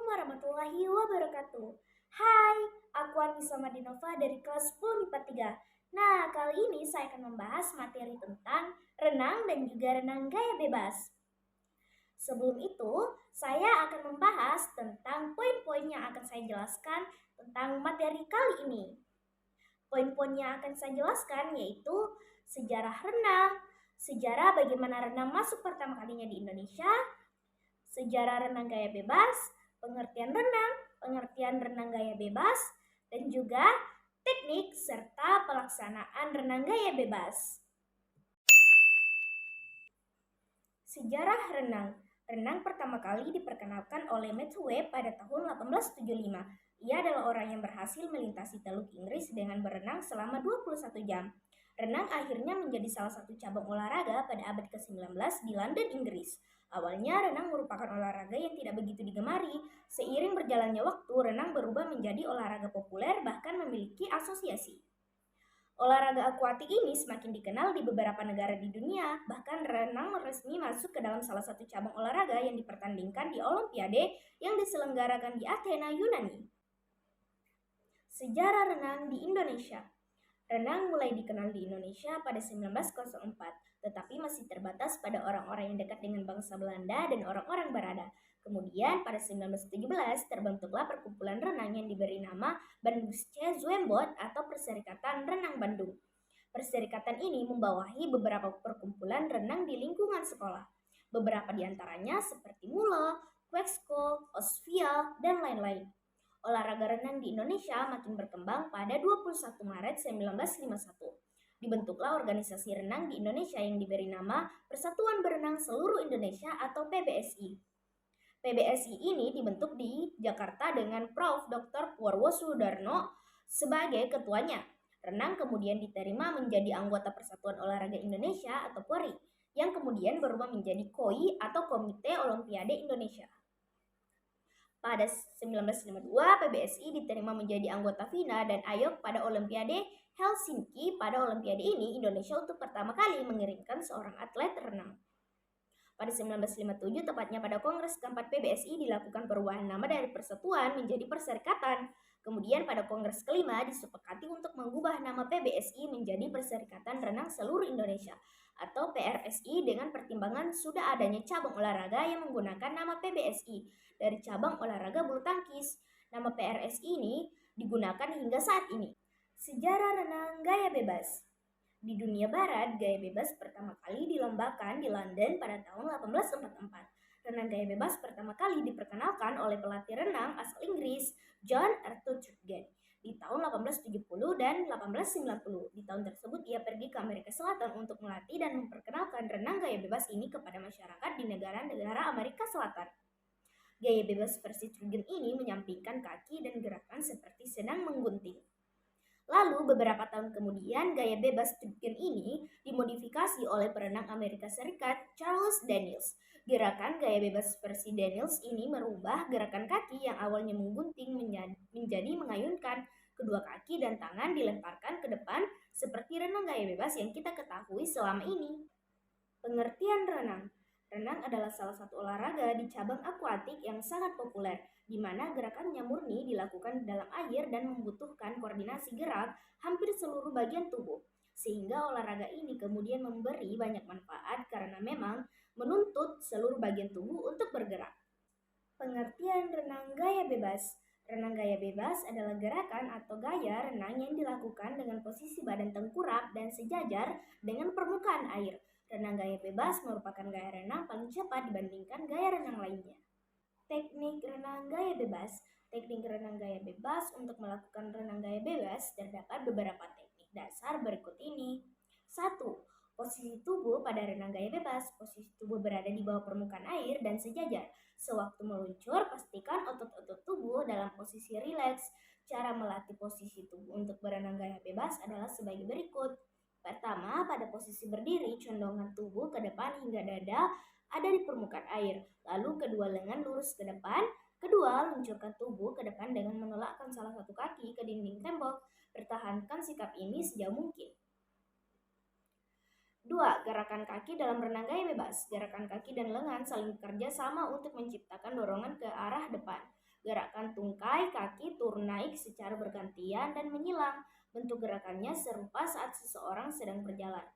warahmatullahi wabarakatuh. Hai, aku Anissa Madinova dari kelas 10 MIPA 3. Nah, kali ini saya akan membahas materi tentang renang dan juga renang gaya bebas. Sebelum itu, saya akan membahas tentang poin-poin yang akan saya jelaskan tentang materi kali ini. Poin-poin yang akan saya jelaskan yaitu sejarah renang, sejarah bagaimana renang masuk pertama kalinya di Indonesia, sejarah renang gaya bebas, pengertian renang gaya bebas, dan juga teknik serta pelaksanaan renang gaya bebas. Sejarah renang. Renang pertama kali diperkenalkan oleh Matthew Webb pada tahun 1875. Ia adalah orang yang berhasil melintasi Teluk Inggris dengan berenang selama 21 jam. Renang akhirnya menjadi salah satu cabang olahraga pada abad ke-19 di London, Inggris. Awalnya renang merupakan olahraga yang tidak begitu digemari. Seiring berjalannya waktu, renang berubah menjadi olahraga populer bahkan memiliki asosiasi. Olahraga akuatik ini semakin dikenal di beberapa negara di dunia, bahkan renang resmi masuk ke dalam salah satu cabang olahraga yang dipertandingkan di Olimpiade yang diselenggarakan di Athena, Yunani. Sejarah renang di Indonesia. Renang mulai dikenal di Indonesia pada 1904, tetapi masih terbatas pada orang-orang yang dekat dengan bangsa Belanda dan orang-orang Barada. Kemudian pada 1917 terbentuklah perkumpulan renang yang diberi nama Bandungsche Zwembad atau Perserikatan Renang Bandung. Perserikatan ini membawahi beberapa perkumpulan renang di lingkungan sekolah. Beberapa di antaranya seperti Mula, Quexco, Osvia, dan lain-lain. Olahraga renang di Indonesia makin berkembang pada 21 Maret 1951. Dibentuklah organisasi renang di Indonesia yang diberi nama Persatuan Berenang Seluruh Indonesia atau PBSI. PBSI ini dibentuk di Jakarta dengan Prof. Dr. Purwo Sudarno sebagai ketuanya. Renang kemudian diterima menjadi anggota Persatuan Olahraga Indonesia atau PORI, yang kemudian berubah menjadi KOI atau Komite Olimpiade Indonesia. Pada 1952, PBSI diterima menjadi anggota FINA dan AYOK pada Olimpiade Helsinki. Pada Olimpiade ini, Indonesia untuk pertama kali mengirimkan seorang atlet renang. Pada 1957, tepatnya pada Kongres keempat PBSI, dilakukan perubahan nama dari Persatuan menjadi Perserikatan. Kemudian pada Kongres kelima disepakati untuk mengubah nama PBSI menjadi Perserikatan Renang Seluruh Indonesia atau PRSI dengan pertimbangan sudah adanya cabang olahraga yang menggunakan nama PBSI dari cabang olahraga bulu tangkis. Nama PRSI ini digunakan hingga saat ini. Sejarah renang gaya bebas. Di dunia barat, gaya bebas pertama kali dilombakan di London pada tahun 1844. Renang gaya bebas pertama kali diperkenalkan oleh pelatih renang asal Inggris, John Arthur Trudgen, di tahun 1870 dan 1890. Di tahun tersebut ia pergi ke Amerika Selatan untuk melatih dan memperkenalkan renang gaya bebas ini kepada masyarakat di negara-negara Amerika Selatan. Gaya bebas versi Trudgen ini menyampingkan kaki dan gerakan seperti sedang menggunting. Lalu beberapa tahun kemudian gaya bebas Trudgen ini dimodifikasi oleh perenang Amerika Serikat Charles Daniels. Gerakan gaya bebas versi Daniels ini merubah gerakan kaki yang awalnya menggunting menjadi mengayunkan. Kedua kaki dan tangan dilemparkan ke depan seperti renang gaya bebas yang kita ketahui selama ini. Pengertian renang. Renang adalah salah satu olahraga di cabang akuatik yang sangat populer, di mana gerakannya murni dilakukan dalam air dan membutuhkan koordinasi gerak hampir seluruh bagian tubuh. Sehingga olahraga ini kemudian memberi banyak manfaat karena memang menuntut seluruh bagian tubuh untuk bergerak. Pengertian renang gaya bebas. Renang gaya bebas adalah gerakan atau gaya renang yang dilakukan dengan posisi badan tengkurap dan sejajar dengan permukaan air. Renang gaya bebas merupakan gaya renang paling cepat dibandingkan gaya renang lainnya. Teknik renang gaya bebas. Teknik renang gaya bebas. Untuk melakukan renang gaya bebas terdapat beberapa teknik dasar berikut ini. 1. Posisi tubuh pada renang gaya bebas. Posisi tubuh berada di bawah permukaan air dan sejajar. Sewaktu meluncur, pastikan otot-otot tubuh dalam posisi rileks. Cara melatih posisi tubuh untuk berenang gaya bebas adalah sebagai berikut. Pertama, pada posisi berdiri, condongan tubuh ke depan hingga dada ada di permukaan air. Lalu kedua lengan lurus ke depan. Kedua, luncurkan tubuh ke depan dengan menolakkan salah satu kaki ke dinding tembok. Pertahankan sikap ini sejauh mungkin. 2. Gerakan kaki dalam renang gaya bebas. Gerakan kaki dan lengan saling bekerja sama untuk menciptakan dorongan ke arah depan. sampai kaki turun naik secara bergantian dan menyilang. Bentuk gerakannya serupa saat seseorang sedang berjalan.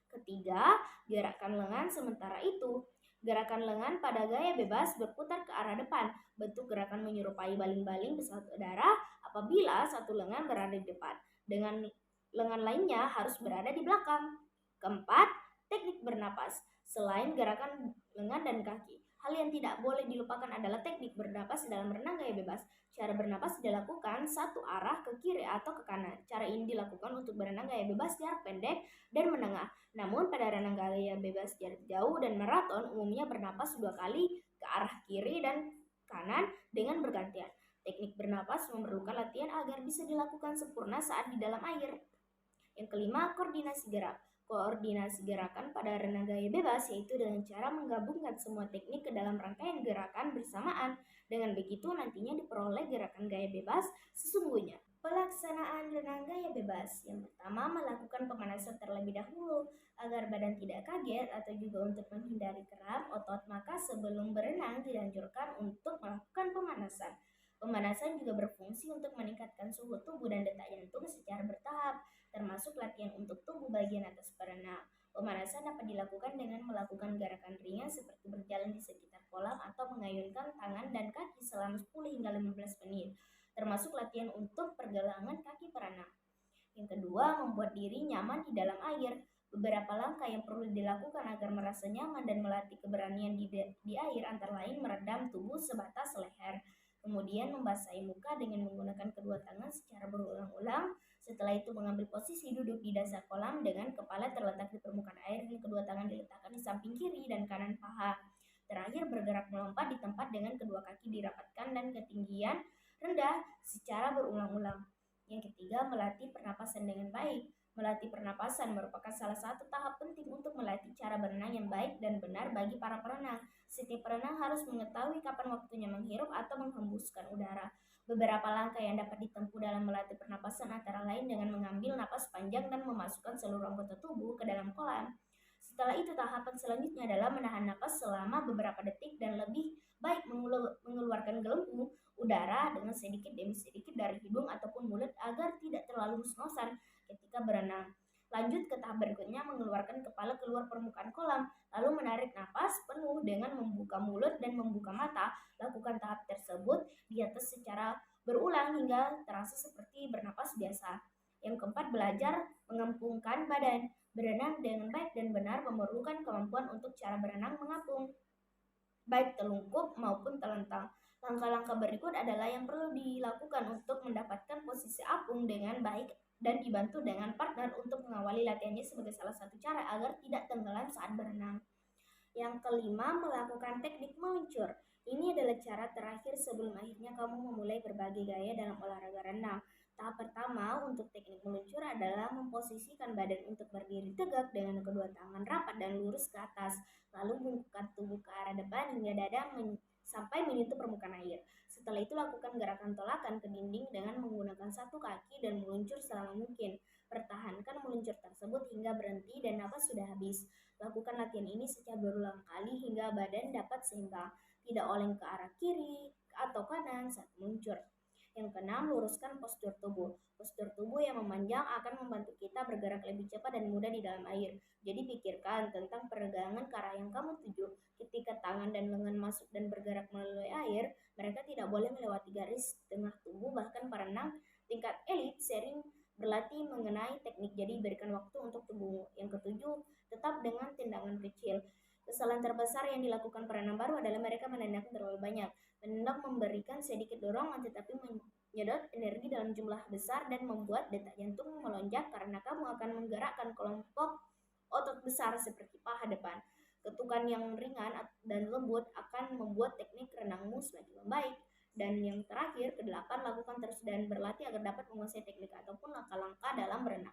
Ketiga, gerakan lengan sementara itu. Gerakan lengan pada gaya bebas berputar ke arah depan. Bentuk gerakan menyerupai baling-baling pesawat udara apabila satu lengan berada di depan, dengan lengan lainnya harus berada di belakang. Keempat, teknik bernapas. Selain gerakan lengan dan kaki, hal yang tidak boleh dilupakan adalah teknik bernapas dalam renang gaya bebas. Cara bernapas dilakukan satu arah ke kiri atau ke kanan. Cara ini dilakukan untuk berenang gaya bebas jarak pendek dan menengah. Namun pada renang gaya bebas jarak jauh dan maraton umumnya bernapas 2 kali ke arah kiri dan kanan dengan bergantian. Teknik bernapas memerlukan latihan agar bisa dilakukan sempurna saat di dalam air. Yang kelima, koordinasi gerak. Koordinasi gerakan pada renang gaya bebas yaitu dengan cara menggabungkan semua teknik ke dalam rangkaian gerakan bersamaan. Dengan begitu nantinya diperoleh gerakan gaya bebas sesungguhnya. Pelaksanaan renang gaya bebas. Yang pertama, melakukan pemanasan terlebih dahulu agar badan tidak kaget atau juga untuk menghindari kram otot, maka sebelum berenang dianjurkan untuk melakukan pemanasan. Pemanasan juga berfungsi untuk meningkatkan suhu tubuh dan detak jantung secara bertahap, termasuk latihan untuk tubuh bagian atas perenang. Pemanasan dapat dilakukan dengan melakukan gerakan ringan seperti berjalan di sekitar kolam atau mengayunkan tangan dan kaki selama 10 hingga 15 menit, termasuk latihan untuk pergelangan kaki perenang. Yang kedua, membuat diri nyaman di dalam air. Beberapa langkah yang perlu dilakukan agar merasa nyaman dan melatih keberanian di air antara lain meredam tubuh sebatas leher, kemudian membasahi muka dengan menggunakan kedua tangan secara berulang-ulang. Setelah itu mengambil posisi duduk di dasar kolam dengan kepala terletak di permukaan air dan kedua tangan diletakkan di samping kiri dan kanan paha. Terakhir, bergerak melompat di tempat dengan kedua kaki dirapatkan dan ketinggian rendah secara berulang-ulang. Yang ketiga, melatih pernapasan dengan baik. Melatih pernapasan merupakan salah satu tahap penting untuk melatih cara berenang yang baik dan benar bagi para perenang. Setiap perenang harus mengetahui kapan waktunya menghirup atau menghembuskan udara. Beberapa langkah yang dapat ditempuh dalam melatih pernapasan antara lain dengan mengambil napas panjang dan memasukkan seluruh anggota tubuh ke dalam kolam. Setelah itu, tahapan selanjutnya adalah menahan napas selama beberapa detik dan lebih baik mengeluarkan gelembung udara dengan sedikit demi sedikit dari hidung ataupun mulut agar tidak terlalu ngos-ngosan ketika berenang. Lanjut ke tahap berikutnya, mengeluarkan kepala keluar permukaan kolam, lalu menarik napas penuh dengan membuka mulut dan membuka mata. Lakukan tahap tersebut di atas secara berulang hingga terasa seperti bernapas biasa. Yang keempat, belajar mengepungkan badan. Berenang dengan baik dan benar memerlukan kemampuan untuk cara berenang mengapung, baik telungkup maupun telentang. Langkah-langkah berikut adalah yang perlu dilakukan untuk mendapatkan posisi apung dengan baik dan dibantu dengan partner untuk mengawali latihannya sebagai salah satu cara agar tidak tenggelam saat berenang. Yang kelima, melakukan teknik meluncur. Ini adalah cara terakhir sebelum akhirnya kamu memulai berbagai gaya dalam olahraga renang. Tahap pertama untuk teknik meluncur adalah memposisikan badan untuk berdiri tegak dengan kedua tangan rapat dan lurus ke atas, lalu mengangkat tubuh ke arah depan hingga dada sampai menyentuh permukaan air. Setelah itu lakukan gerakan tolakan ke dinding dengan menggunakan satu kaki dan meluncur selama mungkin. Pertahankan meluncur tersebut hingga berhenti dan napas sudah habis. Lakukan latihan ini secara berulang kali hingga badan dapat seimbang, tidak oleng ke arah kiri atau kanan saat meluncur. Yang keenam, luruskan postur tubuh. Postur tubuh yang memanjang akan membantu kita bergerak lebih cepat dan mudah di dalam air. Jadi pikirkan tentang peregangan ke arah yang kamu tuju. Ketika tangan dan lengan masuk dan bergerak melalui air, mereka tidak boleh melewati garis tengah tubuh. Bahkan perenang tingkat elit sering berlatih mengenai teknik, jadi berikan waktu untuk tubuhmu. Yang ketujuh, tetap dengan tendangan kecil. Kesalahan terbesar yang dilakukan perenang baru adalah mereka menendang terlalu banyak. Menendang memberikan sedikit dorongan tetapi menyedot energi dalam jumlah besar dan membuat detak jantung melonjak karena kamu akan menggerakkan kelompok otot besar seperti paha depan. Ketukan yang ringan dan lembut akan membuat teknik renangmu semakin membaik. Dan yang terakhir, kedelapan, lakukan terus dan berlatih agar dapat menguasai teknik ataupun langkah-langkah dalam berenang.